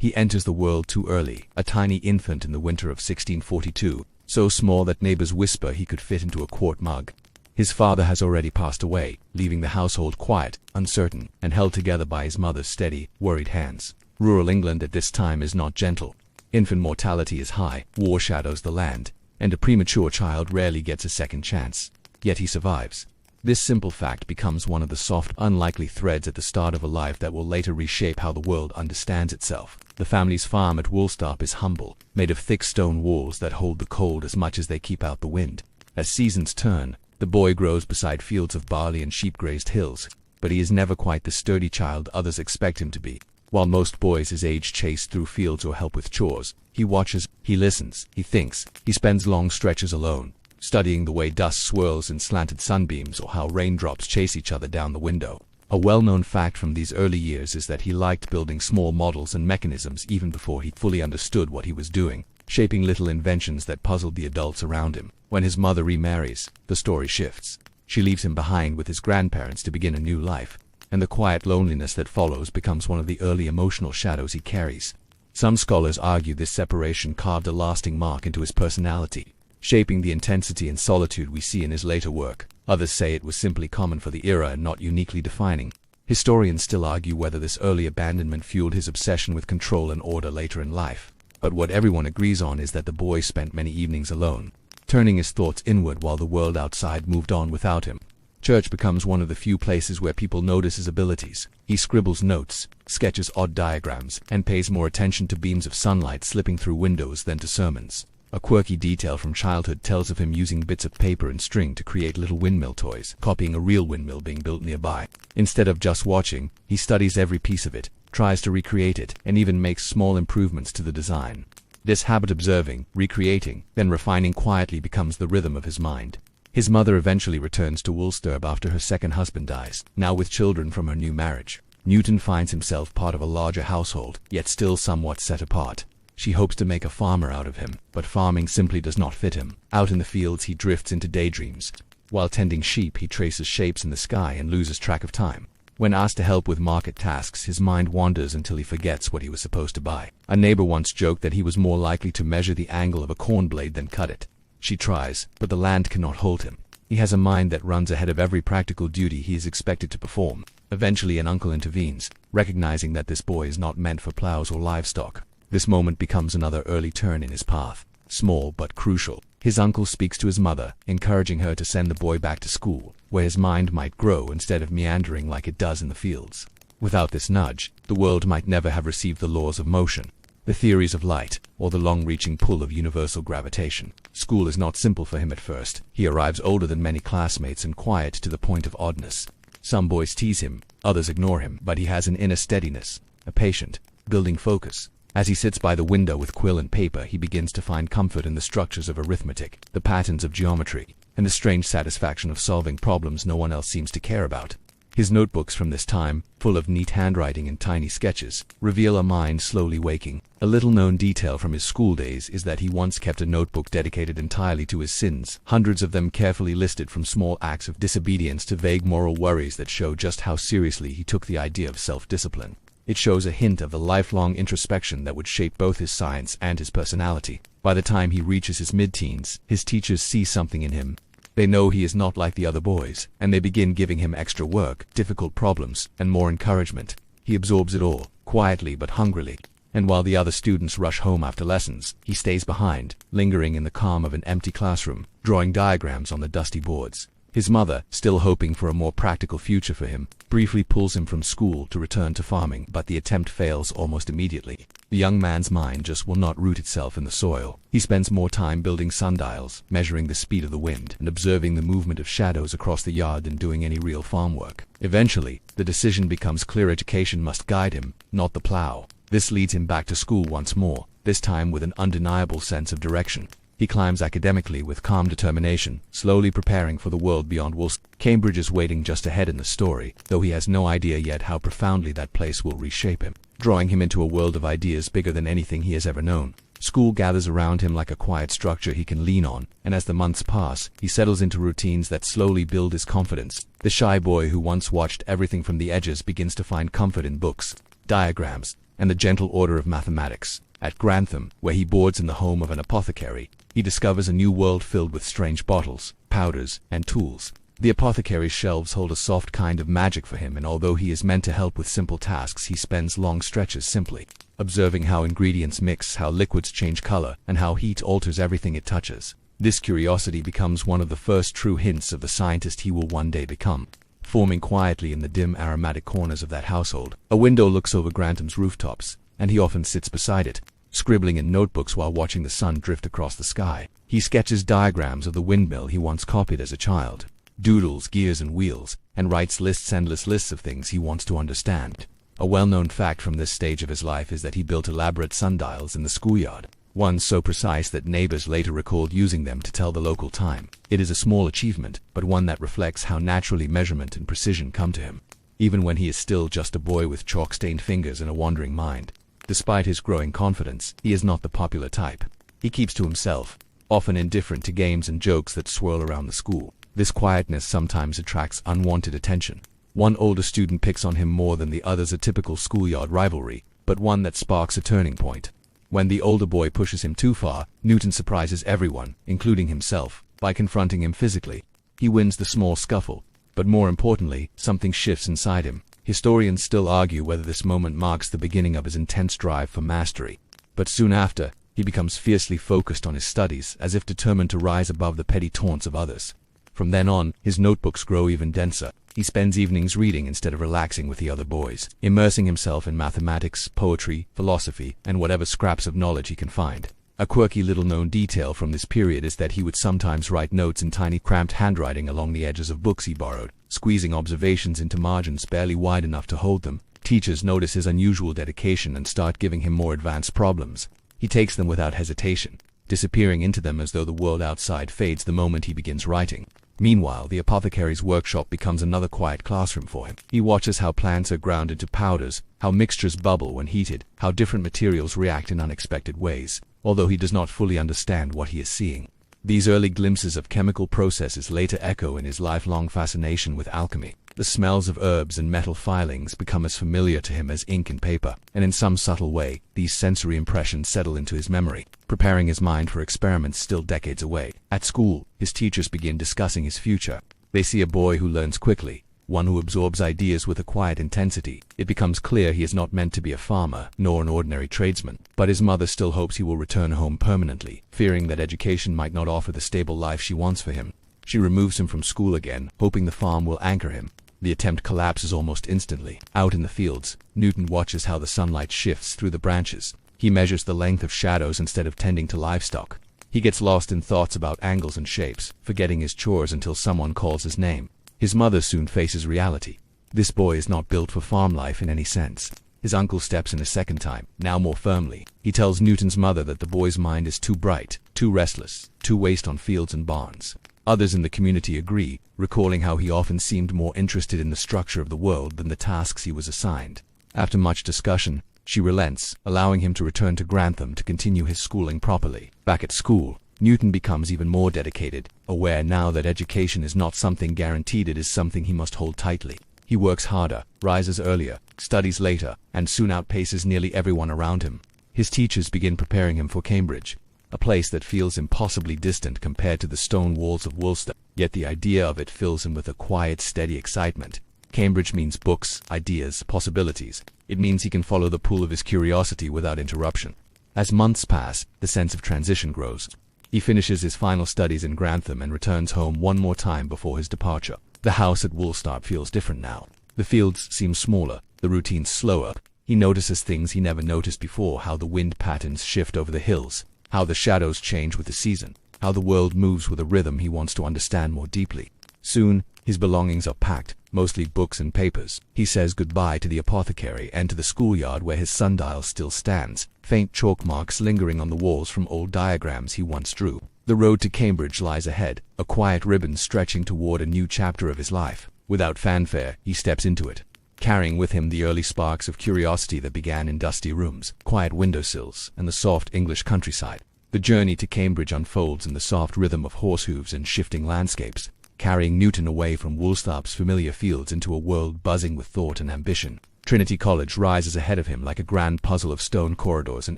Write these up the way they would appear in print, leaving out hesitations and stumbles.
He enters the world too early, a tiny infant in the winter of 1642, so small that neighbors whisper he could fit into a quart mug. His father has already passed away, leaving the household quiet, uncertain, and held together by his mother's steady, worried hands. Rural England at this time is not gentle. Infant mortality is high, war shadows the land, and a premature child rarely gets a second chance. Yet he survives. This simple fact becomes one of the soft, unlikely threads at the start of a life that will later reshape how the world understands itself. The family's farm at Woolsthorpe is humble, made of thick stone walls that hold the cold as much as they keep out the wind. As seasons turn, the boy grows beside fields of barley and sheep-grazed hills, but he is never quite the sturdy child others expect him to be. While most boys his age chase through fields or help with chores, he watches, he listens, he thinks, he spends long stretches alone, studying the way dust swirls in slanted sunbeams or how raindrops chase each other down the window. A well-known fact from these early years is that he liked building small models and mechanisms even before he fully understood what he was doing, shaping little inventions that puzzled the adults around him. When his mother remarries, the story shifts. She leaves him behind with his grandparents to begin a new life, and the quiet loneliness that follows becomes one of the early emotional shadows he carries. Some scholars argue this separation carved a lasting mark into his personality, shaping the intensity and solitude we see in his later work. Others say it was simply common for the era and not uniquely defining. Historians still argue whether this early abandonment fueled his obsession with control and order later in life. But what everyone agrees on is that the boy spent many evenings alone, turning his thoughts inward while the world outside moved on without him. Church becomes one of the few places where people notice his abilities. He scribbles notes, sketches odd diagrams, and pays more attention to beams of sunlight slipping through windows than to sermons. A quirky detail from childhood tells of him using bits of paper and string to create little windmill toys, copying a real windmill being built nearby. Instead of just watching, he studies every piece of it, tries to recreate it, and even makes small improvements to the design. This habit observing, recreating, then refining quietly becomes the rhythm of his mind. His mother eventually returns to Woolsthorpe after her second husband dies, now with children from her new marriage. Newton finds himself part of a larger household, yet still somewhat set apart. She hopes to make a farmer out of him, but farming simply does not fit him. Out in the fields he drifts into daydreams. While tending sheep he traces shapes in the sky and loses track of time. When asked to help with market tasks, his mind wanders until he forgets what he was supposed to buy. A neighbor once joked that he was more likely to measure the angle of a corn blade than cut it. She tries, but the land cannot hold him. He has a mind that runs ahead of every practical duty he is expected to perform. Eventually an uncle intervenes, recognizing that this boy is not meant for plows or livestock. This moment becomes another early turn in his path, small but crucial. His uncle speaks to his mother, encouraging her to send the boy back to school, where his mind might grow instead of meandering like it does in the fields. Without this nudge, the world might never have received the laws of motion, the theories of light, or the long-reaching pull of universal gravitation. School is not simple for him at first. He arrives older than many classmates and quiet to the point of oddness. Some boys tease him, others ignore him, but he has an inner steadiness, a patient, building focus. As he sits by the window with quill and paper, he begins to find comfort in the structures of arithmetic, the patterns of geometry, and the strange satisfaction of solving problems no one else seems to care about. His notebooks from this time, full of neat handwriting and tiny sketches, reveal a mind slowly waking. A little-known detail from his school days is that he once kept a notebook dedicated entirely to his sins, hundreds of them carefully listed from small acts of disobedience to vague moral worries that show just how seriously he took the idea of self-discipline. It shows a hint of the lifelong introspection that would shape both his science and his personality. By the time he reaches his mid-teens, his teachers see something in him. They know he is not like the other boys, and they begin giving him extra work, difficult problems, and more encouragement. He absorbs it all, quietly but hungrily. And while the other students rush home after lessons, he stays behind, lingering in the calm of an empty classroom, drawing diagrams on the dusty boards. His mother, still hoping for a more practical future for him, briefly pulls him from school to return to farming, but the attempt fails almost immediately. The young man's mind just will not root itself in the soil. He spends more time building sundials, measuring the speed of the wind, and observing the movement of shadows across the yard than doing any real farm work. Eventually, the decision becomes clear: education must guide him, not the plow. This leads him back to school once more, this time with an undeniable sense of direction. He climbs academically with calm determination, slowly preparing for the world beyond Woolsthorpe. Cambridge is waiting just ahead in the story, though he has no idea yet how profoundly that place will reshape him, drawing him into a world of ideas bigger than anything he has ever known. School gathers around him like a quiet structure he can lean on, and as the months pass, he settles into routines that slowly build his confidence. The shy boy who once watched everything from the edges begins to find comfort in books, diagrams, and the gentle order of mathematics. At Grantham, where he boards in the home of an apothecary, he discovers a new world filled with strange bottles, powders, and tools. The apothecary's shelves hold a soft kind of magic for him, and although he is meant to help with simple tasks, he spends long stretches simply observing how ingredients mix, how liquids change color, and how heat alters everything it touches. This curiosity becomes one of the first true hints of the scientist he will one day become. Forming quietly in the dim aromatic corners of that household, a window looks over Grantham's rooftops, and he often sits beside it, scribbling in notebooks while watching the sun drift across the sky. He sketches diagrams of the windmill he once copied as a child, doodles gears and wheels, and writes endless lists of things he wants to understand. A well-known fact from this stage of his life is that he built elaborate sundials in the schoolyard, one so precise that neighbors later recalled using them to tell the local time. It is a small achievement, but one that reflects how naturally measurement and precision come to him, even when he is still just a boy with chalk-stained fingers and a wandering mind. Despite his growing confidence, he is not the popular type. He keeps to himself, often indifferent to games and jokes that swirl around the school. This quietness sometimes attracts unwanted attention. One older student picks on him more than the others, a typical schoolyard rivalry, but one that sparks a turning point. When the older boy pushes him too far, Newton surprises everyone, including himself, by confronting him physically. He wins the small scuffle, but more importantly, something shifts inside him. Historians still argue whether this moment marks the beginning of his intense drive for mastery. But soon after, he becomes fiercely focused on his studies, as if determined to rise above the petty taunts of others. From then on, his notebooks grow even denser. He spends evenings reading instead of relaxing with the other boys, immersing himself in mathematics, poetry, philosophy, and whatever scraps of knowledge he can find. A quirky little-known detail from this period is that he would sometimes write notes in tiny cramped handwriting along the edges of books he borrowed, squeezing observations into margins barely wide enough to hold them. Teachers notice his unusual dedication and start giving him more advanced problems. He takes them without hesitation, disappearing into them as though the world outside fades the moment he begins writing. Meanwhile, the apothecary's workshop becomes another quiet classroom for him. He watches how plants are ground into powders, how mixtures bubble when heated, how different materials react in unexpected ways, although he does not fully understand what he is seeing. These early glimpses of chemical processes later echo in his lifelong fascination with alchemy. The smells of herbs and metal filings become as familiar to him as ink and paper, and in some subtle way, these sensory impressions settle into his memory, preparing his mind for experiments still decades away. At school, his teachers begin discussing his future. They see a boy who learns quickly, one who absorbs ideas with a quiet intensity. It becomes clear he is not meant to be a farmer, nor an ordinary tradesman, but his mother still hopes he will return home permanently, fearing that education might not offer the stable life she wants for him. She removes him from school again, hoping the farm will anchor him. The attempt collapses almost instantly. Out in the fields, Newton watches how the sunlight shifts through the branches. He measures the length of shadows instead of tending to livestock. He gets lost in thoughts about angles and shapes, forgetting his chores until someone calls his name. His mother soon faces reality. This boy is not built for farm life in any sense. His uncle steps in a second time, now more firmly. He tells Newton's mother that the boy's mind is too bright, too restless, too waste on fields and barns. Others in the community agree, recalling how he often seemed more interested in the structure of the world than the tasks he was assigned. After much discussion, she relents, allowing him to return to Grantham to continue his schooling properly. Back at school, Newton becomes even more dedicated, aware now that education is not something guaranteed, it is something he must hold tightly. He works harder, rises earlier, studies later, and soon outpaces nearly everyone around him. His teachers begin preparing him for Cambridge, a place that feels impossibly distant compared to the stone walls of Worcester, yet the idea of it fills him with a quiet, steady excitement. Cambridge means books, ideas, possibilities. It means he can follow the pool of his curiosity without interruption. As months pass, the sense of transition grows. He finishes his final studies in Grantham and returns home one more time before his departure. The house at Woolsthorpe feels different now. The fields seem smaller, the routines slower. He notices things he never noticed before, how the wind patterns shift over the hills, how the shadows change with the season, how the world moves with a rhythm he wants to understand more deeply. Soon, his belongings are packed, mostly books and papers. He says goodbye to the apothecary and to the schoolyard where his sundial still stands, faint chalk marks lingering on the walls from old diagrams he once drew. The road to Cambridge lies ahead, a quiet ribbon stretching toward a new chapter of his life. Without fanfare, he steps into it, carrying with him the early sparks of curiosity that began in dusty rooms, quiet windowsills, and the soft English countryside. The journey to Cambridge unfolds in the soft rhythm of horse hooves and shifting landscapes, carrying Newton away from Woolsthorpe's familiar fields into a world buzzing with thought and ambition. Trinity College rises ahead of him like a grand puzzle of stone corridors and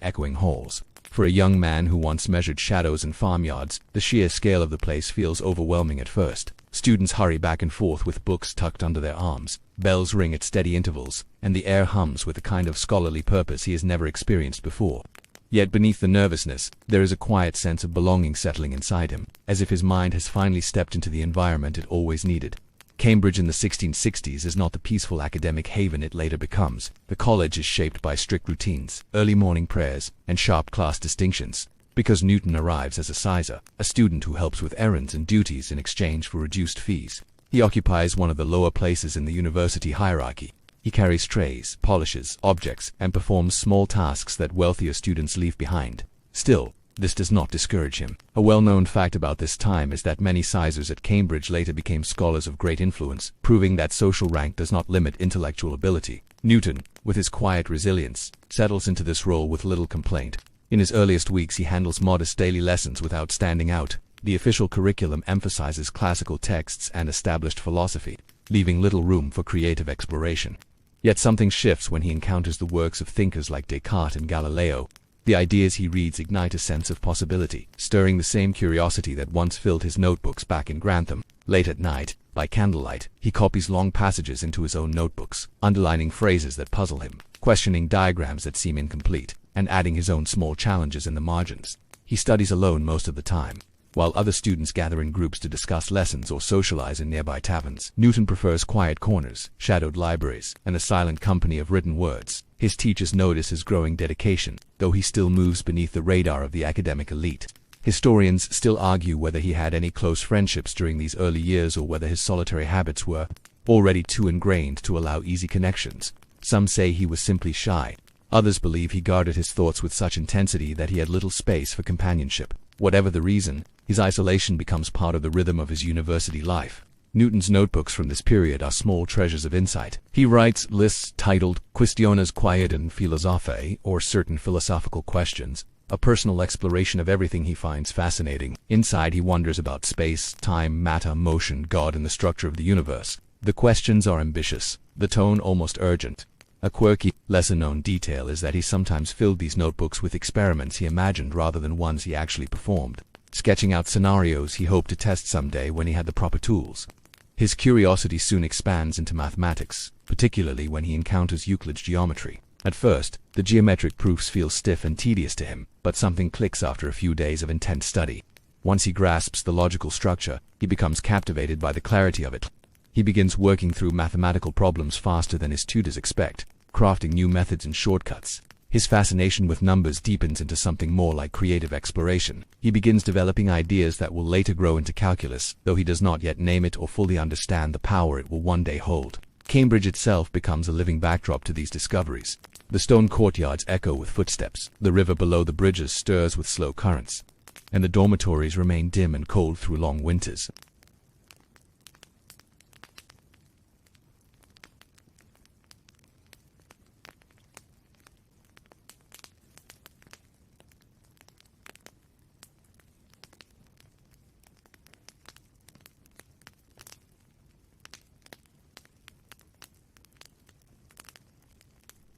echoing halls. For a young man who once measured shadows in farmyards, the sheer scale of the place feels overwhelming at first. Students hurry back and forth with books tucked under their arms, bells ring at steady intervals, and the air hums with a kind of scholarly purpose he has never experienced before. Yet beneath the nervousness, there is a quiet sense of belonging settling inside him, as if his mind has finally stepped into the environment it always needed. Cambridge in the 1660s is not the peaceful academic haven it later becomes. The college is shaped by strict routines, early morning prayers, and sharp class distinctions. Because Newton arrives as a sizar, a student who helps with errands and duties in exchange for reduced fees. He occupies one of the lower places in the university hierarchy. He carries trays, polishes objects, and performs small tasks that wealthier students leave behind. Still, this does not discourage him. A well-known fact about this time is that many sizars at Cambridge later became scholars of great influence, proving that social rank does not limit intellectual ability. Newton, with his quiet resilience, settles into this role with little complaint. In his earliest weeks he handles modest daily lessons without standing out. The official curriculum emphasizes classical texts and established philosophy, leaving little room for creative exploration. Yet something shifts when he encounters the works of thinkers like Descartes and Galileo. The ideas he reads ignite a sense of possibility, stirring the same curiosity that once filled his notebooks back in Grantham. Late at night, by candlelight, he copies long passages into his own notebooks, underlining phrases that puzzle him, questioning diagrams that seem incomplete, and adding his own small challenges in the margins. He studies alone most of the time, while other students gather in groups to discuss lessons or socialize in nearby taverns. Newton prefers quiet corners, shadowed libraries, and a silent company of written words. His teachers notice his growing dedication, though he still moves beneath the radar of the academic elite. Historians still argue whether he had any close friendships during these early years or whether his solitary habits were already too ingrained to allow easy connections. Some say he was simply shy. Others believe he guarded his thoughts with such intensity that he had little space for companionship. Whatever the reason, his isolation becomes part of the rhythm of his university life. Newton's notebooks from this period are small treasures of insight. He writes lists titled Questiones Quaedam Philosophae, or Certain Philosophical Questions, a personal exploration of everything he finds fascinating. Inside he wonders about space, time, matter, motion, God, and the structure of the universe. The questions are ambitious, the tone almost urgent. A quirky, lesser-known detail is that he sometimes filled these notebooks with experiments he imagined rather than ones he actually performed, sketching out scenarios he hoped to test someday when he had the proper tools. His curiosity soon expands into mathematics, particularly when he encounters Euclid's geometry. At first, the geometric proofs feel stiff and tedious to him, but something clicks after a few days of intense study. Once he grasps the logical structure, he becomes captivated by the clarity of it. He begins working through mathematical problems faster than his tutors expect, crafting new methods and shortcuts. His fascination with numbers deepens into something more like creative exploration. He begins developing ideas that will later grow into calculus, though he does not yet name it or fully understand the power it will one day hold. Cambridge itself becomes a living backdrop to these discoveries. The stone courtyards echo with footsteps, the river below the bridges stirs with slow currents, and the dormitories remain dim and cold through long winters.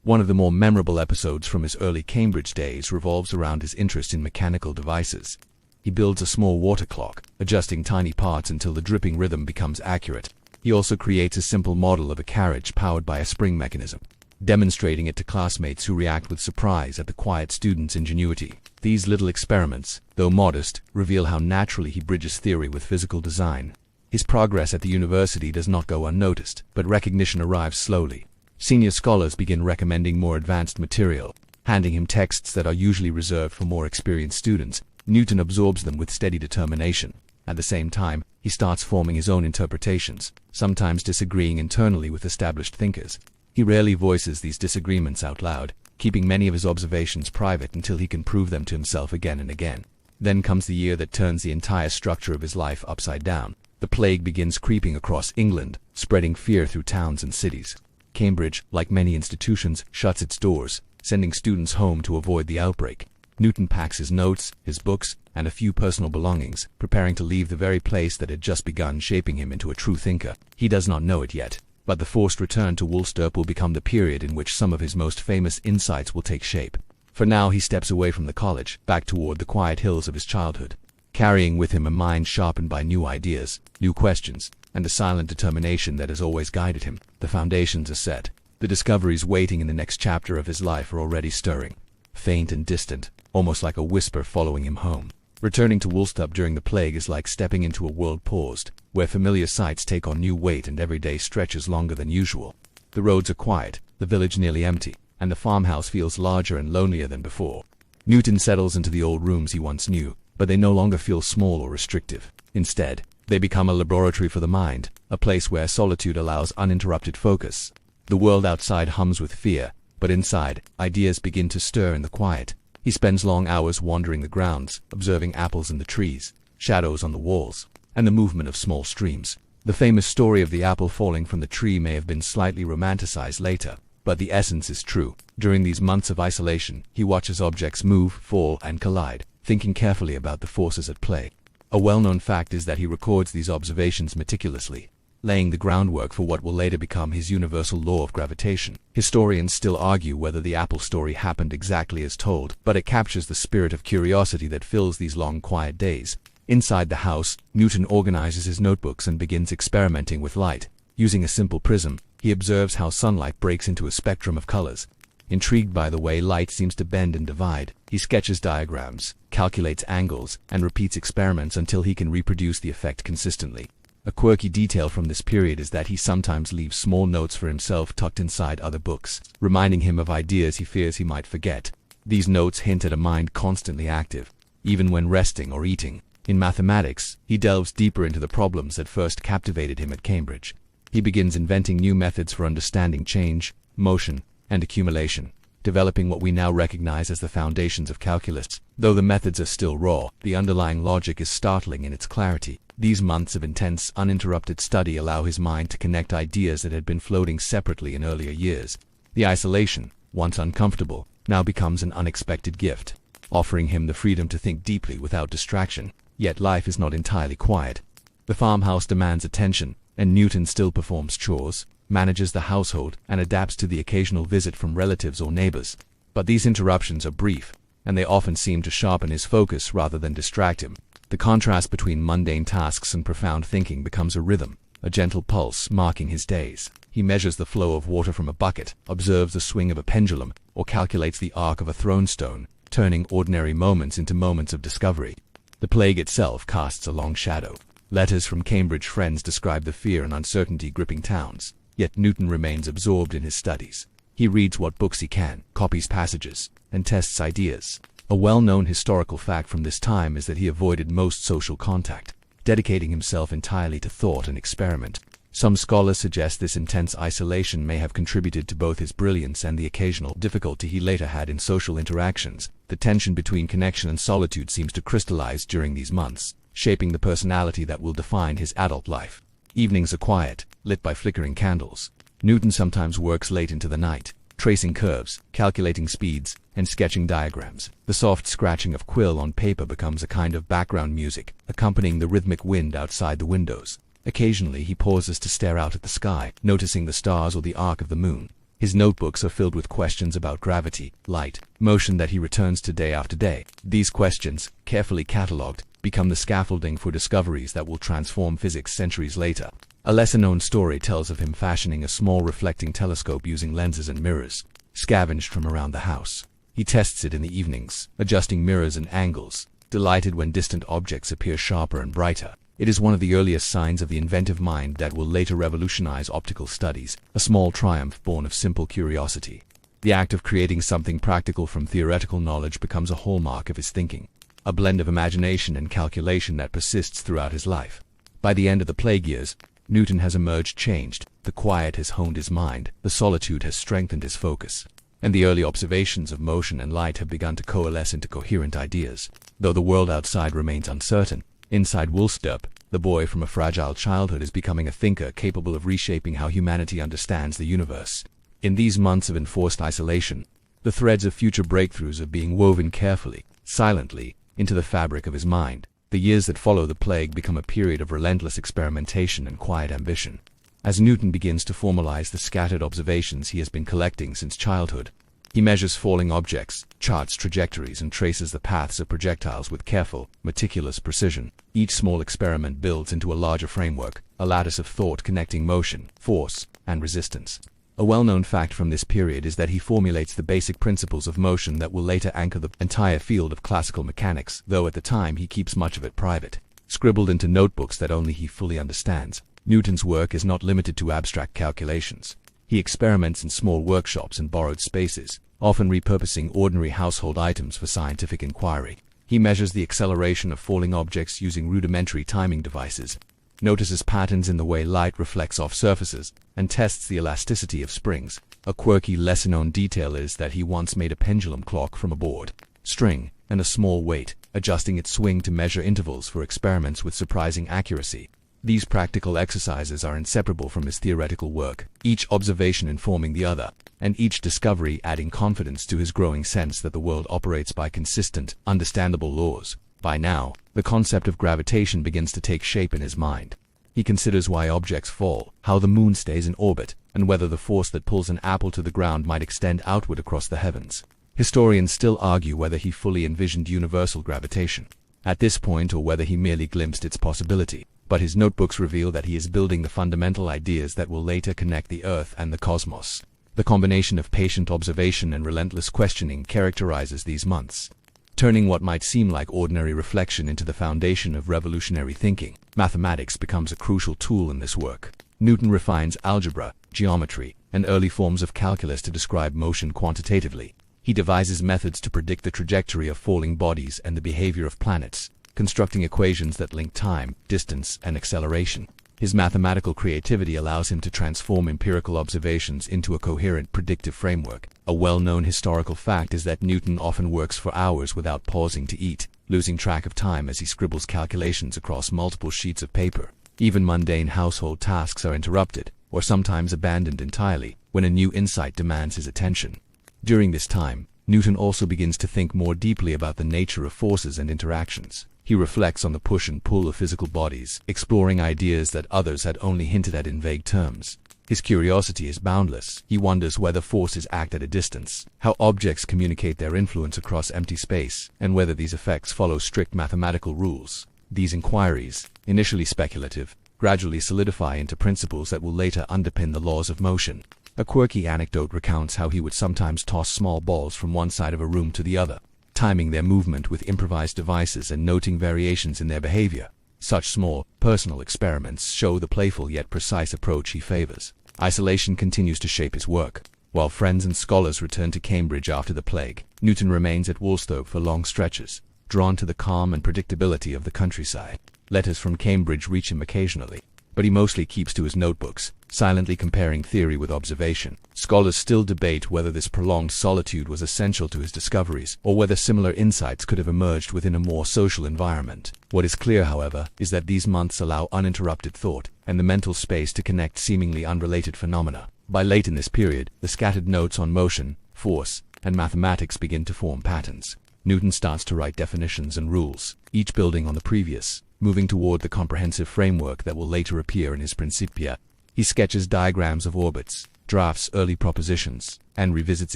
One of the more memorable episodes from his early Cambridge days revolves around his interest in mechanical devices. He builds a small water clock, adjusting tiny parts until the dripping rhythm becomes accurate. He also creates a simple model of a carriage powered by a spring mechanism, demonstrating it to classmates who react with surprise at the quiet student's ingenuity. These little experiments, though modest, reveal how naturally he bridges theory with physical design. His progress at the university does not go unnoticed, but recognition arrives slowly. Senior scholars begin recommending more advanced material, handing him texts that are usually reserved for more experienced students. Newton absorbs them with steady determination. At the same time, he starts forming his own interpretations, sometimes disagreeing internally with established thinkers. He rarely voices these disagreements out loud, keeping many of his observations private until he can prove them to himself again and again. Then comes the year that turns the entire structure of his life upside down. The plague begins creeping across England, spreading fear through towns and cities. Cambridge, like many institutions, shuts its doors, sending students home to avoid the outbreak. Newton packs his notes, his books, and a few personal belongings, preparing to leave the very place that had just begun shaping him into a true thinker. He does not know it yet, but the forced return to Woolsthorpe will become the period in which some of his most famous insights will take shape. For now he steps away from the college, back toward the quiet hills of his childhood, carrying with him a mind sharpened by new ideas, new questions, and a silent determination that has always guided him. The foundations are set. The discoveries waiting in the next chapter of his life are already stirring, faint and distant, almost like a whisper following him home. Returning to Woolsthorpe during the plague is like stepping into a world paused, where familiar sights take on new weight and every day stretches longer than usual. The roads are quiet, the village nearly empty, and the farmhouse feels larger and lonelier than before. Newton settles into the old rooms he once knew, but they no longer feel small or restrictive. Instead, they become a laboratory for the mind, a place where solitude allows uninterrupted focus. The world outside hums with fear, but inside, ideas begin to stir in the quiet. He spends long hours wandering the grounds, observing apples in the trees, shadows on the walls, and the movement of small streams. The famous story of the apple falling from the tree may have been slightly romanticized later, but the essence is true. During these months of isolation, he watches objects move, fall, and collide, thinking carefully about the forces at play. A well-known fact is that he records these observations meticulously, laying the groundwork for what will later become his universal law of gravitation. Historians still argue whether the apple story happened exactly as told, but it captures the spirit of curiosity that fills these long, quiet days. Inside the house, Newton organizes his notebooks and begins experimenting with light. Using a simple prism, he observes how sunlight breaks into a spectrum of colors. Intrigued by the way light seems to bend and divide, he sketches diagrams, calculates angles, and repeats experiments until he can reproduce the effect consistently. A quirky detail from this period is that he sometimes leaves small notes for himself tucked inside other books, reminding him of ideas he fears he might forget. These notes hint at a mind constantly active, even when resting or eating. In mathematics, he delves deeper into the problems that first captivated him at Cambridge. He begins inventing new methods for understanding change, motion, and accumulation, developing what we now recognize as the foundations of calculus. Though the methods are still raw, the underlying logic is startling in its clarity. These months of intense, uninterrupted study allow his mind to connect ideas that had been floating separately in earlier years. The isolation, once uncomfortable, now becomes an unexpected gift, offering him the freedom to think deeply without distraction. Yet life is not entirely quiet. The farmhouse demands attention, and Newton still performs chores, manages the household, and adapts to the occasional visit from relatives or neighbors. But these interruptions are brief, and they often seem to sharpen his focus rather than distract him. The contrast between mundane tasks and profound thinking becomes a rhythm, a gentle pulse marking his days. He measures the flow of water from a bucket, observes the swing of a pendulum, or calculates the arc of a thrown stone, turning ordinary moments into moments of discovery. The plague itself casts a long shadow. Letters from Cambridge friends describe the fear and uncertainty gripping towns, yet Newton remains absorbed in his studies. He reads what books he can, copies passages, and tests ideas. A well-known historical fact from this time is that he avoided most social contact, dedicating himself entirely to thought and experiment. Some scholars suggest this intense isolation may have contributed to both his brilliance and the occasional difficulty he later had in social interactions. The tension between connection and solitude seems to crystallize during these months, shaping the personality that will define his adult life. Evenings are quiet, lit by flickering candles. Newton sometimes works late into the night, tracing curves, calculating speeds, and sketching diagrams. The soft scratching of quill on paper becomes a kind of background music, accompanying the rhythmic wind outside the windows. Occasionally he pauses to stare out at the sky, noticing the stars or the arc of the moon. His notebooks are filled with questions about gravity, light, motion that he returns to day after day. These questions, carefully catalogued, become the scaffolding for discoveries that will transform physics centuries later. A lesser-known story tells of him fashioning a small reflecting telescope using lenses and mirrors, scavenged from around the house. He tests it in the evenings, adjusting mirrors and angles, delighted when distant objects appear sharper and brighter. It is one of the earliest signs of the inventive mind that will later revolutionize optical studies, a small triumph born of simple curiosity. The act of creating something practical from theoretical knowledge becomes a hallmark of his thinking, a blend of imagination and calculation that persists throughout his life. By the end of the plague years, Newton has emerged changed. The quiet has honed his mind, the solitude has strengthened his focus, and the early observations of motion and light have begun to coalesce into coherent ideas. Though the world outside remains uncertain, inside Woolsthorpe, the boy from a fragile childhood is becoming a thinker capable of reshaping how humanity understands the universe. In these months of enforced isolation, the threads of future breakthroughs are being woven carefully, silently, into the fabric of his mind. The years that follow the plague become a period of relentless experimentation and quiet ambition. as Newton begins to formalize the scattered observations he has been collecting since childhood. He measures falling objects, charts trajectories, and traces the paths of projectiles with careful, meticulous precision. Each small experiment builds into a larger framework, a lattice of thought connecting motion, force, and resistance. A well-known fact from this period is that he formulates the basic principles of motion that will later anchor the entire field of classical mechanics, though at the time he keeps much of it private, scribbled into notebooks that only he fully understands. Newton's work is not limited to abstract calculations. He experiments in small workshops and borrowed spaces, often repurposing ordinary household items for scientific inquiry. He measures the acceleration of falling objects using rudimentary timing devices, notices patterns in the way light reflects off surfaces, and tests the elasticity of springs. A quirky, lesser-known detail is that he once made a pendulum clock from a board, string, and a small weight, adjusting its swing to measure intervals for experiments with surprising accuracy. These practical exercises are inseparable from his theoretical work, each observation informing the other, and each discovery adding confidence to his growing sense that the world operates by consistent, understandable laws. By now, the concept of gravitation begins to take shape in his mind. He considers why objects fall, how the moon stays in orbit, and whether the force that pulls an apple to the ground might extend outward across the heavens. Historians still argue whether he fully envisioned universal gravitation at this point or whether he merely glimpsed its possibility. But his notebooks reveal that he is building the fundamental ideas that will later connect the Earth and the cosmos. The combination of patient observation and relentless questioning characterizes these months, turning what might seem like ordinary reflection into the foundation of revolutionary thinking. Mathematics becomes a crucial tool in this work. Newton refines algebra, geometry, and early forms of calculus to describe motion quantitatively. He devises methods to predict the trajectory of falling bodies and the behavior of planets, constructing equations that link time, distance, and acceleration. His mathematical creativity allows him to transform empirical observations into a coherent predictive framework. A well-known historical fact is that Newton often works for hours without pausing to eat, losing track of time as he scribbles calculations across multiple sheets of paper. Even mundane household tasks are interrupted, or sometimes abandoned entirely, when a new insight demands his attention. During this time, Newton also begins to think more deeply about the nature of forces and interactions. He reflects on the push and pull of physical bodies, exploring ideas that others had only hinted at in vague terms. His curiosity is boundless. He wonders whether forces act at a distance, how objects communicate their influence across empty space, and whether these effects follow strict mathematical rules. These inquiries, initially speculative, gradually solidify into principles that will later underpin the laws of motion. A quirky anecdote recounts how he would sometimes toss small balls from one side of a room to the other, timing their movement with improvised devices and noting variations in their behavior. Such small, personal experiments show the playful yet precise approach he favors. Isolation continues to shape his work. While friends and scholars return to Cambridge after the plague, Newton remains at Woolsthorpe for long stretches, drawn to the calm and predictability of the countryside. Letters from Cambridge reach him occasionally, but he mostly keeps to his notebooks, silently comparing theory with observation. Scholars still debate whether this prolonged solitude was essential to his discoveries, or whether similar insights could have emerged within a more social environment. What is clear, however, is that these months allow uninterrupted thought, and the mental space to connect seemingly unrelated phenomena. By late in this period, the scattered notes on motion, force, and mathematics begin to form patterns. Newton starts to write definitions and rules, each building on the previous, moving toward the comprehensive framework that will later appear in his Principia. He sketches diagrams of orbits, drafts early propositions, and revisits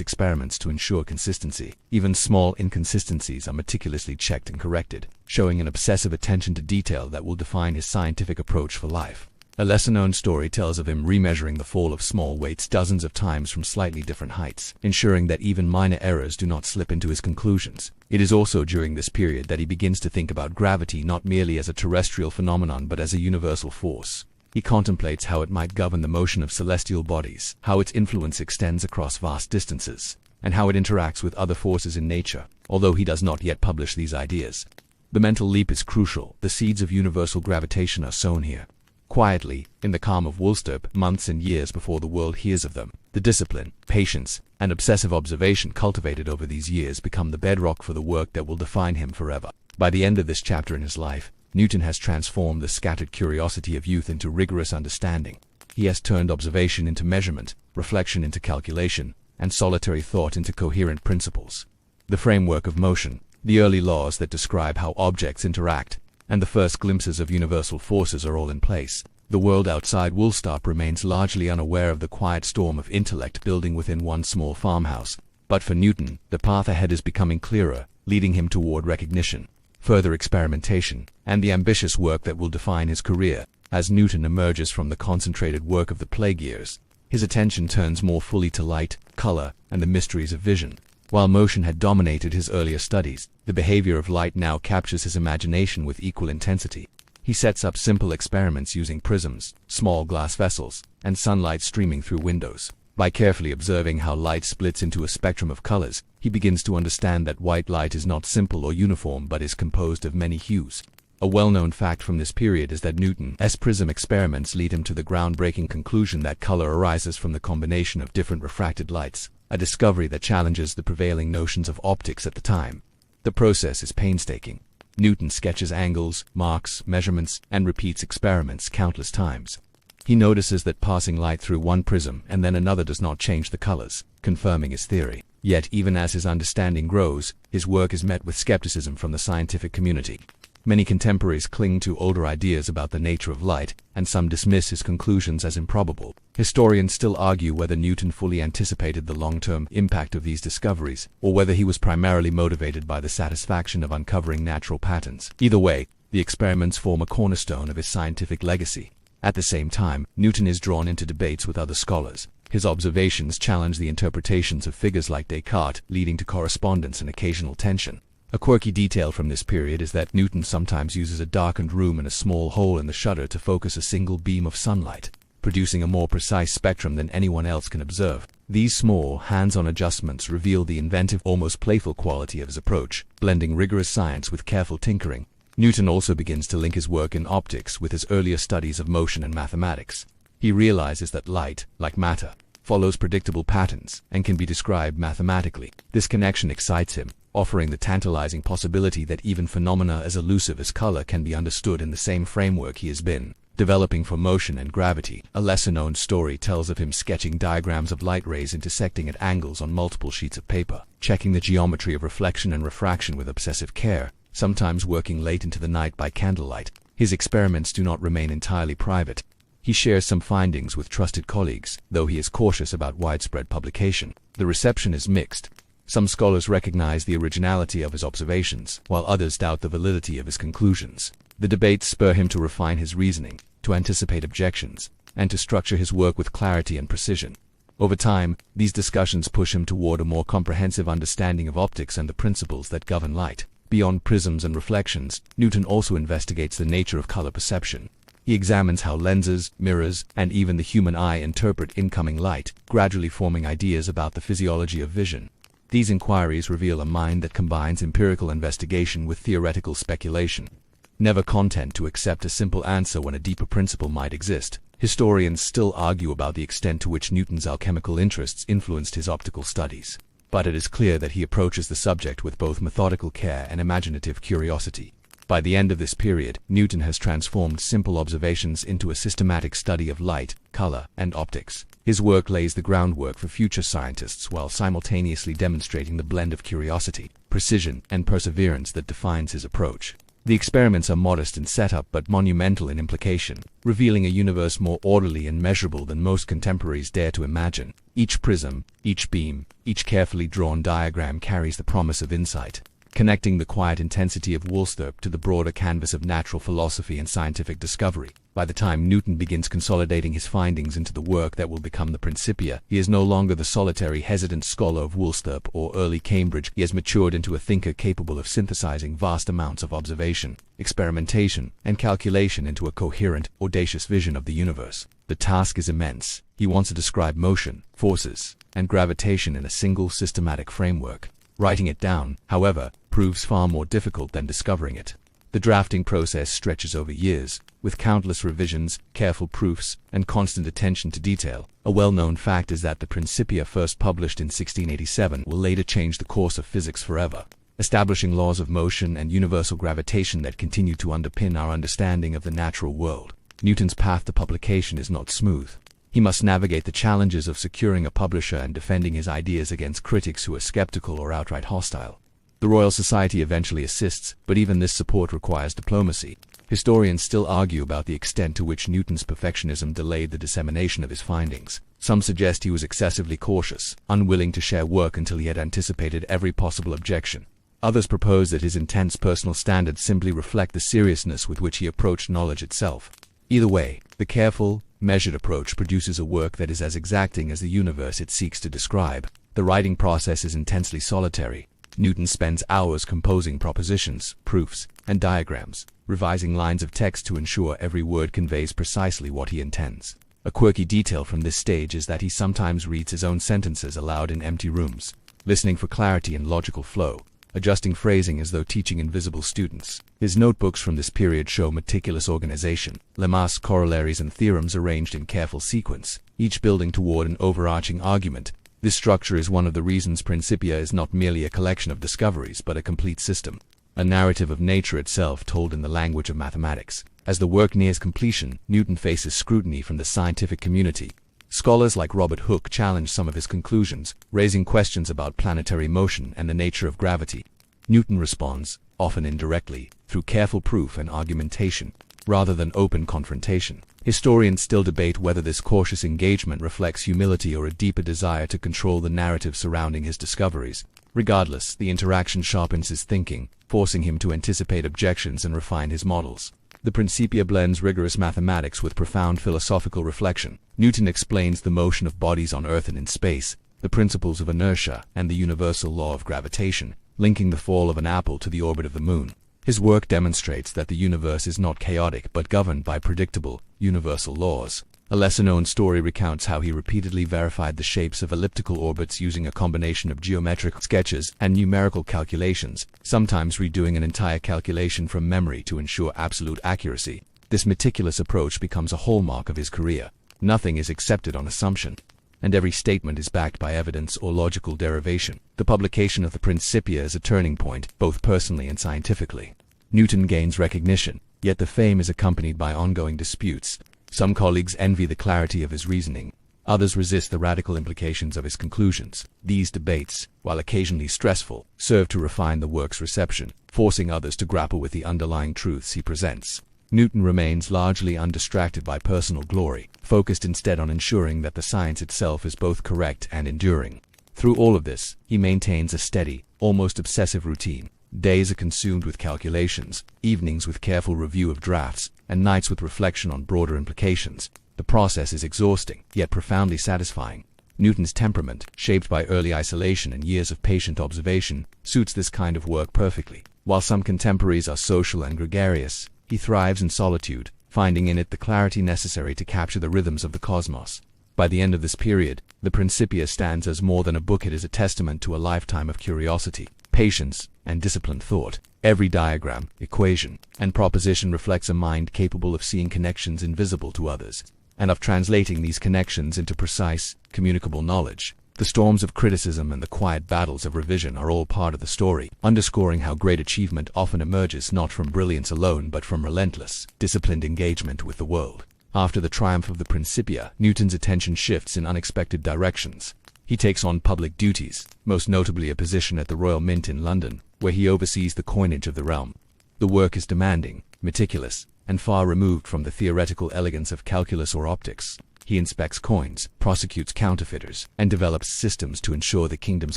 experiments to ensure consistency. Even small inconsistencies are meticulously checked and corrected, showing an obsessive attention to detail that will define his scientific approach for life. A lesser-known story tells of him remeasuring the fall of small weights dozens of times from slightly different heights, ensuring that even minor errors do not slip into his conclusions. It is also during this period that he begins to think about gravity not merely as a terrestrial phenomenon but as a universal force. He contemplates how it might govern the motion of celestial bodies, how its influence extends across vast distances, and how it interacts with other forces in nature. Although he does not yet publish these ideas, the mental leap is crucial. The seeds of universal gravitation are sown here, quietly, in the calm of Woolsthorpe, months and years before the world hears of them. The discipline, patience, and obsessive observation cultivated over these years become the bedrock for the work that will define him forever. By the end of this chapter in his life, Newton has transformed the scattered curiosity of youth into rigorous understanding. He has turned observation into measurement, reflection into calculation, and solitary thought into coherent principles. The framework of motion, the early laws that describe how objects interact, and the first glimpses of universal forces are all in place. The world outside Woolsthorpe remains largely unaware of the quiet storm of intellect building within one small farmhouse. But for Newton, the path ahead is becoming clearer, leading him toward recognition, further experimentation, and the ambitious work that will define his career. As Newton emerges from the concentrated work of the plague years, his attention turns more fully to light, color, and the mysteries of vision. While motion had dominated his earlier studies, the behavior of light now captures his imagination with equal intensity. He sets up simple experiments using prisms, small glass vessels, and sunlight streaming through windows. By carefully observing how light splits into a spectrum of colors, he begins to understand that white light is not simple or uniform but is composed of many hues. A well-known fact from this period is that Newton's prism experiments lead him to the groundbreaking conclusion that color arises from the combination of different refracted lights, a discovery that challenges the prevailing notions of optics at the time. The process is painstaking. Newton sketches angles, marks measurements, and repeats experiments countless times. He notices that passing light through one prism and then another does not change the colors, confirming his theory. Yet, even as his understanding grows, his work is met with skepticism from the scientific community. Many contemporaries cling to older ideas about the nature of light, and some dismiss his conclusions as improbable. Historians still argue whether Newton fully anticipated the long-term impact of these discoveries, or whether he was primarily motivated by the satisfaction of uncovering natural patterns. Either way, the experiments form a cornerstone of his scientific legacy. At the same time, Newton is drawn into debates with other scholars. His observations challenge the interpretations of figures like Descartes, leading to correspondence and occasional tension. A quirky detail from this period is that Newton sometimes uses a darkened room and a small hole in the shutter to focus a single beam of sunlight, producing a more precise spectrum than anyone else can observe. These small, hands-on adjustments reveal the inventive, almost playful quality of his approach, blending rigorous science with careful tinkering. Newton also begins to link his work in optics with his earlier studies of motion and mathematics. He realizes that light, like matter, follows predictable patterns and can be described mathematically. This connection excites him, offering the tantalizing possibility that even phenomena as elusive as color can be understood in the same framework he has been developing for motion and gravity. A lesser-known story tells of him sketching diagrams of light rays intersecting at angles on multiple sheets of paper, checking the geometry of reflection and refraction with obsessive care, sometimes working late into the night by candlelight. His experiments do not remain entirely private. He shares some findings with trusted colleagues, though he is cautious about widespread publication. The reception is mixed. Some scholars recognize the originality of his observations, while others doubt the validity of his conclusions. The debates spur him to refine his reasoning, to anticipate objections, and to structure his work with clarity and precision. Over time, these discussions push him toward a more comprehensive understanding of optics and the principles that govern light. Beyond prisms and reflections, Newton also investigates the nature of color perception. He examines how lenses, mirrors, and even the human eye interpret incoming light, gradually forming ideas about the physiology of vision. These inquiries reveal a mind that combines empirical investigation with theoretical speculation, never content to accept a simple answer when a deeper principle might exist. Historians still argue about the extent to which Newton's alchemical interests influenced his optical studies, but it is clear that he approaches the subject with both methodical care and imaginative curiosity. By the end of this period, Newton has transformed simple observations into a systematic study of light, color, and optics. His work lays the groundwork for future scientists while simultaneously demonstrating the blend of curiosity, precision, and perseverance that defines his approach. The experiments are modest in setup but monumental in implication, revealing a universe more orderly and measurable than most contemporaries dare to imagine. Each prism, each beam, each carefully drawn diagram carries the promise of insight, connecting the quiet intensity of Woolsthorpe to the broader canvas of natural philosophy and scientific discovery. By the time Newton begins consolidating his findings into the work that will become the Principia, he is no longer the solitary, hesitant scholar of Woolsthorpe or early Cambridge. He has matured into a thinker capable of synthesizing vast amounts of observation, experimentation, and calculation into a coherent, audacious vision of the universe. The task is immense. He wants to describe motion, forces, and gravitation in a single systematic framework. Writing it down, however, proves far more difficult than discovering it. The drafting process stretches over years, with countless revisions, careful proofs, and constant attention to detail. A well-known fact is that the Principia, first published in 1687, will later change the course of physics forever, establishing laws of motion and universal gravitation that continue to underpin our understanding of the natural world. Newton's path to publication is not smooth. He must navigate the challenges of securing a publisher and defending his ideas against critics who are skeptical or outright hostile. The Royal Society eventually assists, but even this support requires diplomacy. Historians still argue about the extent to which Newton's perfectionism delayed the dissemination of his findings. Some suggest he was excessively cautious, unwilling to share work until he had anticipated every possible objection. Others propose that his intense personal standards simply reflect the seriousness with which he approached knowledge itself. Either way, the careful, measured approach produces a work that is as exacting as the universe it seeks to describe. The writing process is intensely solitary. Newton spends hours composing propositions, proofs, and diagrams, revising lines of text to ensure every word conveys precisely what he intends. A quirky detail from this stage is that he sometimes reads his own sentences aloud in empty rooms, listening for clarity and logical flow, adjusting phrasing as though teaching invisible students. His notebooks from this period show meticulous organization, lemmas, corollaries, and theorems arranged in careful sequence, each building toward an overarching argument. This structure is one of the reasons Principia is not merely a collection of discoveries but a complete system, a narrative of nature itself told in the language of mathematics. As the work nears completion, Newton faces scrutiny from the scientific community. Scholars like Robert Hooke challenge some of his conclusions, raising questions about planetary motion and the nature of gravity. Newton responds, often indirectly, through careful proof and argumentation, rather than open confrontation. Historians still debate whether this cautious engagement reflects humility or a deeper desire to control the narrative surrounding his discoveries. Regardless, the interaction sharpens his thinking, forcing him to anticipate objections and refine his models. The Principia blends rigorous mathematics with profound philosophical reflection. Newton explains the motion of bodies on Earth and in space, the principles of inertia, and the universal law of gravitation, linking the fall of an apple to the orbit of the moon. His work demonstrates that the universe is not chaotic but governed by predictable, universal laws. A lesser-known story recounts how he repeatedly verified the shapes of elliptical orbits using a combination of geometric sketches and numerical calculations, sometimes redoing an entire calculation from memory to ensure absolute accuracy. This meticulous approach becomes a hallmark of his career. Nothing is accepted on assumption, and every statement is backed by evidence or logical derivation. The publication of the Principia is a turning point, both personally and scientifically. Newton gains recognition, yet the fame is accompanied by ongoing disputes. Some colleagues envy the clarity of his reasoning. Others resist the radical implications of his conclusions. These debates, while occasionally stressful, serve to refine the work's reception, forcing others to grapple with the underlying truths he presents. Newton remains largely undistracted by personal glory, focused instead on ensuring that the science itself is both correct and enduring. Through all of this, he maintains a steady, almost obsessive routine. Days are consumed with calculations, evenings with careful review of drafts, and nights with reflection on broader implications. The process is exhausting, yet profoundly satisfying. Newton's temperament, shaped by early isolation and years of patient observation, suits this kind of work perfectly. While some contemporaries are social and gregarious, he thrives in solitude, finding in it the clarity necessary to capture the rhythms of the cosmos. By the end of this period, the Principia stands as more than a book. It is a testament to a lifetime of curiosity, patience, and disciplined thought. Every diagram, equation, and proposition reflects a mind capable of seeing connections invisible to others, and of translating these connections into precise, communicable knowledge. The storms of criticism and the quiet battles of revision are all part of the story, underscoring how great achievement often emerges not from brilliance alone but from relentless, disciplined engagement with the world. After the triumph of the Principia, Newton's attention shifts in unexpected directions. He takes on public duties, most notably a position at the Royal Mint in London, where he oversees the coinage of the realm. The work is demanding, meticulous, and far removed from the theoretical elegance of calculus or optics. He inspects coins, prosecutes counterfeiters, and develops systems to ensure the kingdom's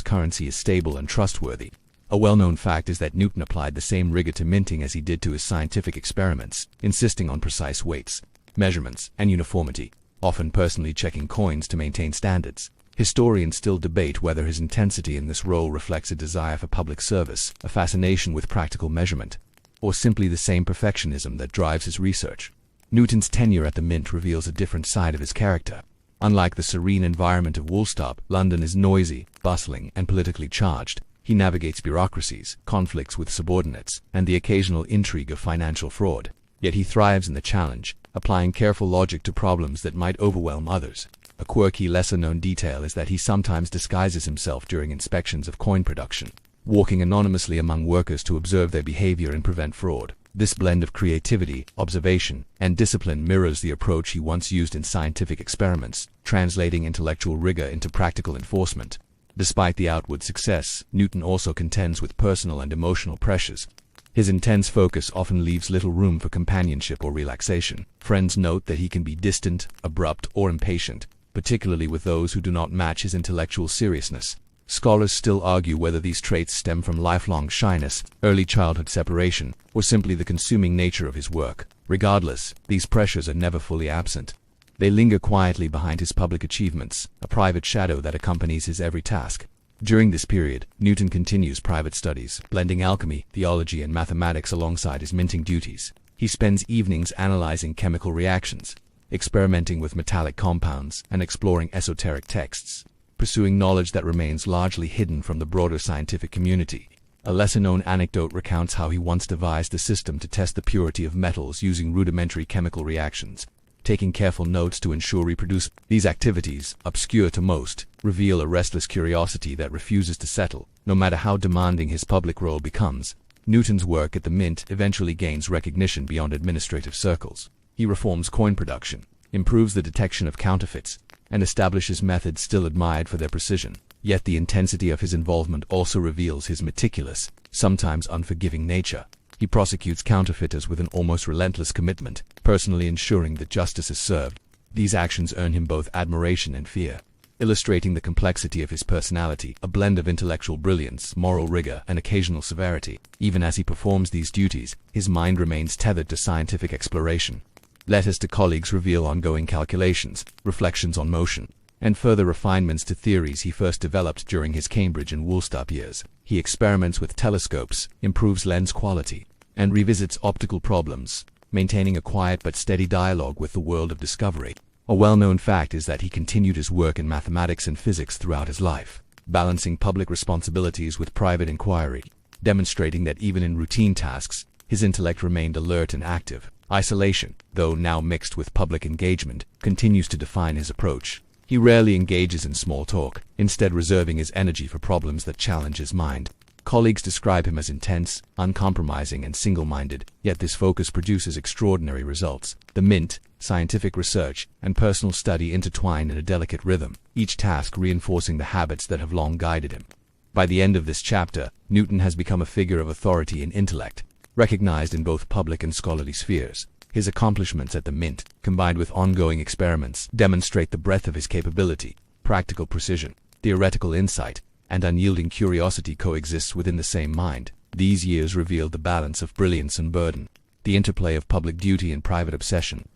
currency is stable and trustworthy. A well-known fact is that Newton applied the same rigor to minting as he did to his scientific experiments, insisting on precise weights, measurements, and uniformity, often personally checking coins to maintain standards. Historians still debate whether his intensity in this role reflects a desire for public service, a fascination with practical measurement, or simply the same perfectionism that drives his research. Newton's tenure at the Mint reveals a different side of his character. Unlike the serene environment of Woolstop, London is noisy, bustling, and politically charged. He navigates bureaucracies, conflicts with subordinates, and the occasional intrigue of financial fraud. Yet he thrives in the challenge, applying careful logic to problems that might overwhelm others. A quirky, lesser-known detail is that he sometimes disguises himself during inspections of coin production, walking anonymously among workers to observe their behavior and prevent fraud. This blend of creativity, observation, and discipline mirrors the approach he once used in scientific experiments, translating intellectual rigor into practical enforcement. Despite the outward success, Newton also contends with personal and emotional pressures. His intense focus often leaves little room for companionship or relaxation. Friends note that he can be distant, abrupt, or impatient, particularly with those who do not match his intellectual seriousness. Scholars still argue whether these traits stem from lifelong shyness, early childhood separation, or simply the consuming nature of his work. Regardless, these pressures are never fully absent. They linger quietly behind his public achievements, a private shadow that accompanies his every task. During this period, Newton continues private studies, blending alchemy, theology, and mathematics alongside his minting duties. He spends evenings analyzing chemical reactions, experimenting with metallic compounds, and exploring esoteric texts, pursuing knowledge that remains largely hidden from the broader scientific community. A lesser-known anecdote recounts how he once devised a system to test the purity of metals using rudimentary chemical reactions, taking careful notes to ensure reproducibility. These activities, obscure to most, reveal a restless curiosity that refuses to settle, no matter how demanding his public role becomes. Newton's work at the Mint eventually gains recognition beyond administrative circles. He reforms coin production, improves the detection of counterfeits, and establishes methods still admired for their precision. Yet the intensity of his involvement also reveals his meticulous, sometimes unforgiving nature. He prosecutes counterfeiters with an almost relentless commitment, personally ensuring that justice is served. These actions earn him both admiration and fear, illustrating the complexity of his personality, a blend of intellectual brilliance, moral rigor, and occasional severity. Even as he performs these duties, his mind remains tethered to scientific exploration. Letters to colleagues reveal ongoing calculations, reflections on motion, and further refinements to theories he first developed during his Cambridge and Woolsthorpe years. He experiments with telescopes, improves lens quality, and revisits optical problems, maintaining a quiet but steady dialogue with the world of discovery. A well-known fact is that he continued his work in mathematics and physics throughout his life, balancing public responsibilities with private inquiry, demonstrating that even in routine tasks, his intellect remained alert and active. Isolation, though now mixed with public engagement, continues to define his approach. He rarely engages in small talk, instead reserving his energy for problems that challenge his mind. Colleagues describe him as intense, uncompromising, and single-minded, yet this focus produces extraordinary results. The Mint, scientific research, and personal study intertwine in a delicate rhythm, each task reinforcing the habits that have long guided him. By the end of this chapter, Newton has become a figure of authority in intellect, recognized in both public and scholarly spheres. His accomplishments at the Mint, combined with ongoing experiments, demonstrate the breadth of his capability. Practical precision, theoretical insight, and unyielding curiosity coexists within the same mind. These years revealed the balance of brilliance and burden, the interplay of public duty and private obsession,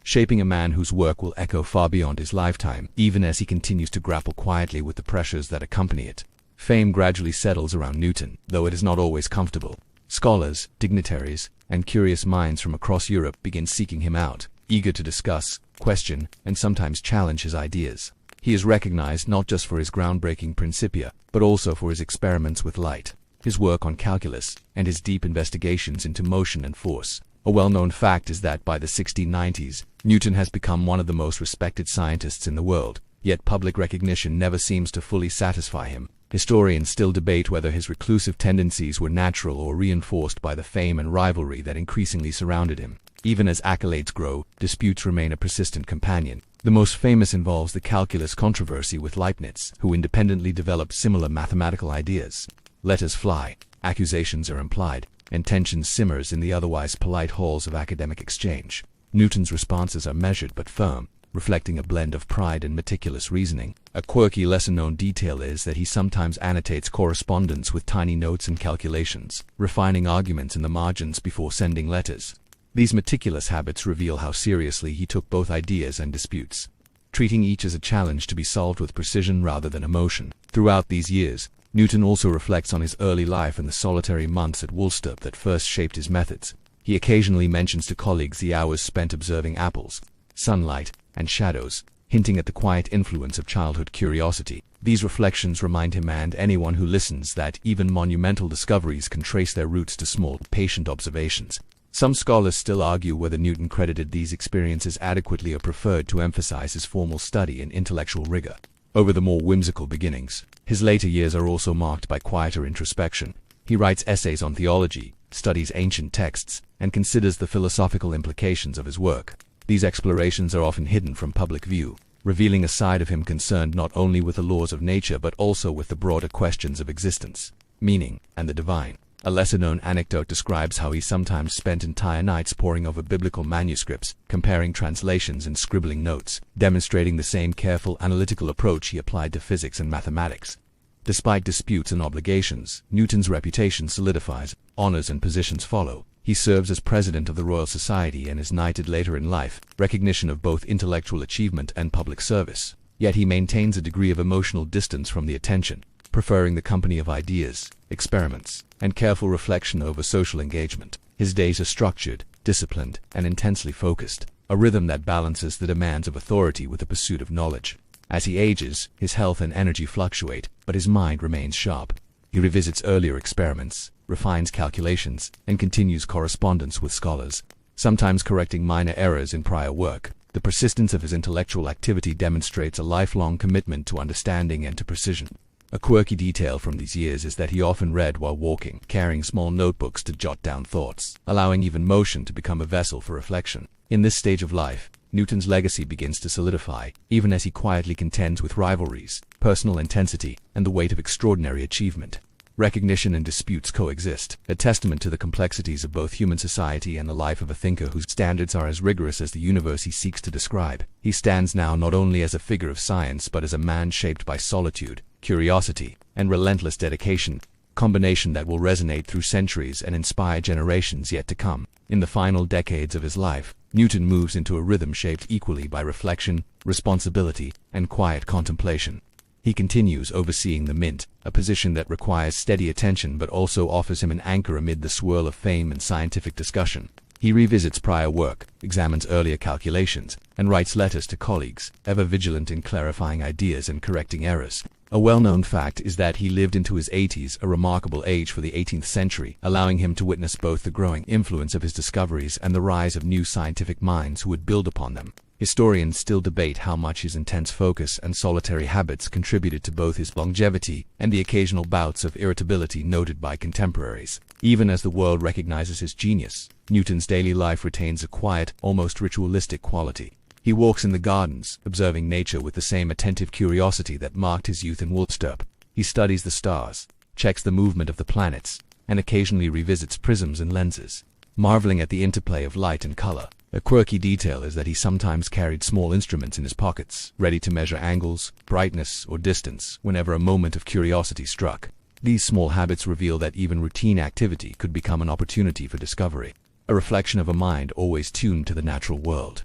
shaping a man whose work will echo far beyond his lifetime, even as he continues to grapple quietly with the pressures that accompany it. Fame gradually settles around Newton, though it is not always comfortable. Scholars, dignitaries, and curious minds from across Europe begin seeking him out, eager to discuss, question, and sometimes challenge his ideas. He is recognized not just for his groundbreaking Principia, but also for his experiments with light, his work on calculus, and his deep investigations into motion and force. A well-known fact is that by the 1690s, Newton has become one of the most respected scientists in the world, yet public recognition never seems to fully satisfy him. Historians still debate whether his reclusive tendencies were natural or reinforced by the fame and rivalry that increasingly surrounded him. Even as accolades grow, disputes remain a persistent companion. The most famous involves the calculus controversy with Leibniz, who independently developed similar mathematical ideas. Letters fly, accusations are implied, and tension simmers in the otherwise polite halls of academic exchange. Newton's responses are measured but firm, reflecting a blend of pride and meticulous reasoning. A quirky, lesser-known detail is that he sometimes annotates correspondence with tiny notes and calculations, refining arguments in the margins before sending letters. These meticulous habits reveal how seriously he took both ideas and disputes, treating each as a challenge to be solved with precision rather than emotion. Throughout these years, Newton also reflects on his early life and the solitary months at Woolsthorpe that first shaped his methods. He occasionally mentions to colleagues the hours spent observing apples, sunlight, and shadows, hinting at the quiet influence of childhood curiosity. These reflections remind him and anyone who listens that even monumental discoveries can trace their roots to small, patient observations. Some scholars still argue whether Newton credited these experiences adequately or preferred to emphasize his formal study and intellectual rigor over the more whimsical beginnings. His later years are also marked by quieter introspection. He writes essays on theology, studies ancient texts, and considers the philosophical implications of his work. These explorations are often hidden from public view, revealing a side of him concerned not only with the laws of nature but also with the broader questions of existence, meaning, and the divine. A lesser-known anecdote describes how he sometimes spent entire nights poring over biblical manuscripts, comparing translations and scribbling notes, demonstrating the same careful analytical approach he applied to physics and mathematics. Despite disputes and obligations, Newton's reputation solidifies, honors and positions follow. He serves as president of the Royal Society and is knighted later in life, recognition of both intellectual achievement and public service. Yet he maintains a degree of emotional distance from the attention, preferring the company of ideas, experiments, and careful reflection over social engagement. His days are structured, disciplined, and intensely focused, a rhythm that balances the demands of authority with the pursuit of knowledge. As he ages, his health and energy fluctuate, but his mind remains sharp. He revisits earlier experiments, refines calculations, and continues correspondence with scholars, sometimes correcting minor errors in prior work. The persistence of his intellectual activity demonstrates a lifelong commitment to understanding and to precision. A quirky detail from these years is that he often read while walking, carrying small notebooks to jot down thoughts, allowing even motion to become a vessel for reflection. In this stage of life, Newton's legacy begins to solidify, even as he quietly contends with rivalries, personal intensity, and the weight of extraordinary achievement. Recognition and disputes coexist, a testament to the complexities of both human society and the life of a thinker whose standards are as rigorous as the universe he seeks to describe. He stands now not only as a figure of science but as a man shaped by solitude, curiosity, and relentless dedication, combination that will resonate through centuries and inspire generations yet to come. In the final decades of his life, Newton moves into a rhythm shaped equally by reflection, responsibility, and quiet contemplation. He continues overseeing the mint, a position that requires steady attention but also offers him an anchor amid the swirl of fame and scientific discussion. He revisits prior work, examines earlier calculations, and writes letters to colleagues, ever vigilant in clarifying ideas and correcting errors. A well-known fact is that he lived into his 80s, a remarkable age for the 18th century, allowing him to witness both the growing influence of his discoveries and the rise of new scientific minds who would build upon them. Historians still debate how much his intense focus and solitary habits contributed to both his longevity and the occasional bouts of irritability noted by contemporaries. Even as the world recognizes his genius, Newton's daily life retains a quiet, almost ritualistic quality. He walks in the gardens, observing nature with the same attentive curiosity that marked his youth in Woolsthorpe. He studies the stars, checks the movement of the planets, and occasionally revisits prisms and lenses, marveling at the interplay of light and color. A quirky detail is that he sometimes carried small instruments in his pockets, ready to measure angles, brightness, or distance whenever a moment of curiosity struck. These small habits reveal that even routine activity could become an opportunity for discovery, a reflection of a mind always tuned to the natural world.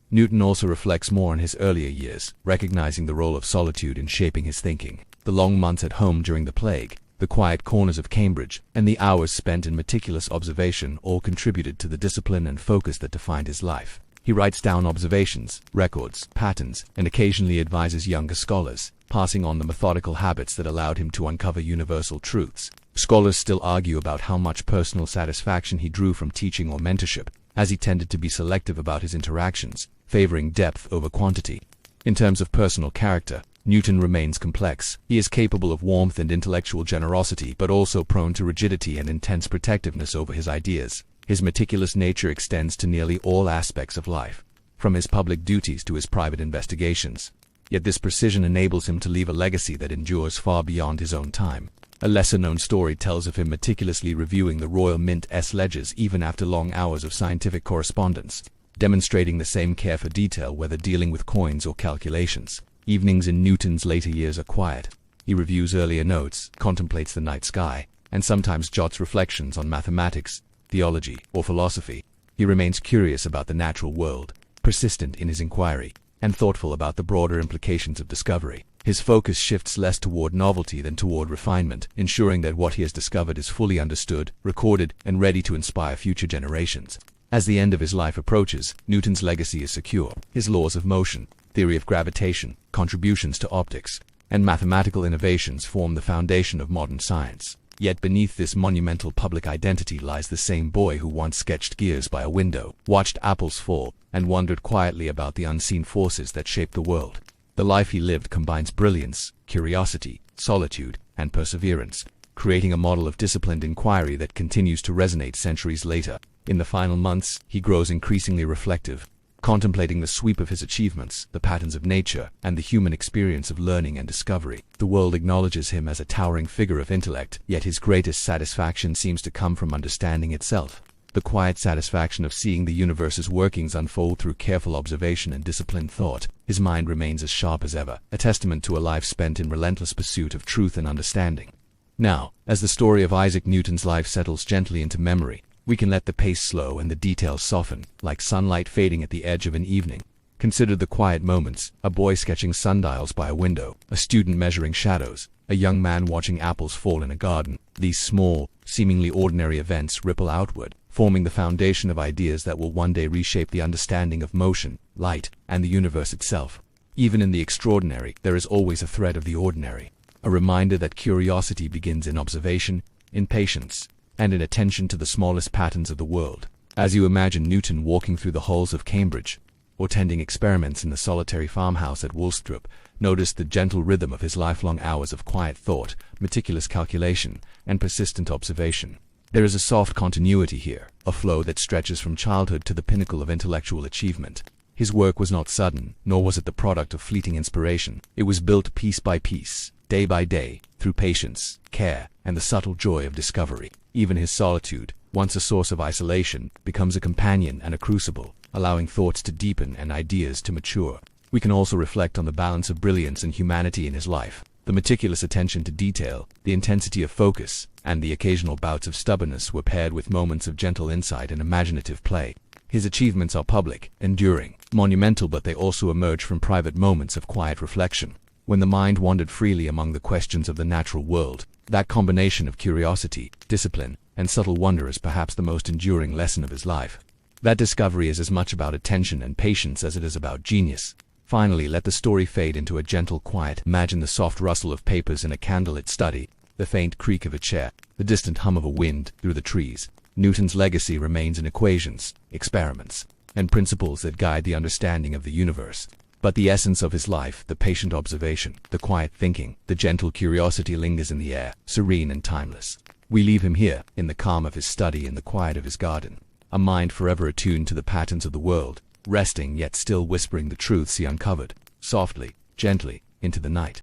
Newton also reflects more on his earlier years, recognizing the role of solitude in shaping his thinking. The long months at home during the plague, the quiet corners of Cambridge, and the hours spent in meticulous observation all contributed to the discipline and focus that defined his life. He writes down observations, records, patterns, and occasionally advises younger scholars, passing on the methodical habits that allowed him to uncover universal truths. Scholars still argue about how much personal satisfaction he drew from teaching or mentorship, as he tended to be selective about his interactions, favoring depth over quantity. In terms of personal character, Newton remains complex. He is capable of warmth and intellectual generosity, but also prone to rigidity and intense protectiveness over his ideas. His meticulous nature extends to nearly all aspects of life, from his public duties to his private investigations. Yet this precision enables him to leave a legacy that endures far beyond his own time. A lesser-known story tells of him meticulously reviewing the Royal Mint's ledgers even after long hours of scientific correspondence, demonstrating the same care for detail whether dealing with coins or calculations. Evenings in Newton's later years are quiet. He reviews earlier notes, contemplates the night sky, and sometimes jots reflections on mathematics, theology, or philosophy. He remains curious about the natural world, persistent in his inquiry, and thoughtful about the broader implications of discovery. His focus shifts less toward novelty than toward refinement, ensuring that what he has discovered is fully understood, recorded, and ready to inspire future generations. As the end of his life approaches, Newton's legacy is secure. His laws of motion, theory of gravitation, contributions to optics, and mathematical innovations form the foundation of modern science. Yet beneath this monumental public identity lies the same boy who once sketched gears by a window, watched apples fall, and wondered quietly about the unseen forces that shape the world. The life he lived combines brilliance, curiosity, solitude, and perseverance, creating a model of disciplined inquiry that continues to resonate centuries later. In the final months, he grows increasingly reflective, contemplating the sweep of his achievements, the patterns of nature, and the human experience of learning and discovery. The world acknowledges him as a towering figure of intellect, yet his greatest satisfaction seems to come from understanding itself. The quiet satisfaction of seeing the universe's workings unfold through careful observation and disciplined thought. His mind remains as sharp as ever, a testament to a life spent in relentless pursuit of truth and understanding. Now, as the story of Isaac Newton's life settles gently into memory, we can let the pace slow and the details soften, like sunlight fading at the edge of an evening. Consider the quiet moments: a boy sketching sundials by a window, a student measuring shadows, a young man watching apples fall in a garden. These small, seemingly ordinary events ripple outward, forming the foundation of ideas that will one day reshape the understanding of motion, light, and the universe itself. Even in the extraordinary, there is always a thread of the ordinary, a reminder that curiosity begins in observation, in patience, and in attention to the smallest patterns of the world. As you imagine Newton walking through the halls of Cambridge, or tending experiments in the solitary farmhouse at Woolstrup, notice the gentle rhythm of his lifelong hours of quiet thought, meticulous calculation, and persistent observation. There is a soft continuity here, a flow that stretches from childhood to the pinnacle of intellectual achievement. His work was not sudden, nor was it the product of fleeting inspiration. It was built piece by piece, day by day, through patience, care, and the subtle joy of discovery. Even his solitude, once a source of isolation, becomes a companion and a crucible, allowing thoughts to deepen and ideas to mature. We can also reflect on the balance of brilliance and humanity in his life. The meticulous attention to detail, the intensity of focus, and the occasional bouts of stubbornness were paired with moments of gentle insight and imaginative play. His achievements are public, enduring, monumental, but they also emerge from private moments of quiet reflection, when the mind wandered freely among the questions of the natural world. That combination of curiosity, discipline, and subtle wonder is perhaps the most enduring lesson of his life. That discovery is as much about attention and patience as it is about genius. Finally, let the story fade into a gentle quiet. Imagine the soft rustle of papers in a candlelit study, the faint creak of a chair, the distant hum of a wind through the trees. Newton's legacy remains in equations, experiments, and principles that guide the understanding of the universe. But the essence of his life, the patient observation, the quiet thinking, the gentle curiosity lingers in the air, serene and timeless. We leave him here, in the calm of his study and the quiet of his garden, a mind forever attuned to the patterns of the world, resting yet still whispering the truths he uncovered, softly, gently, into the night.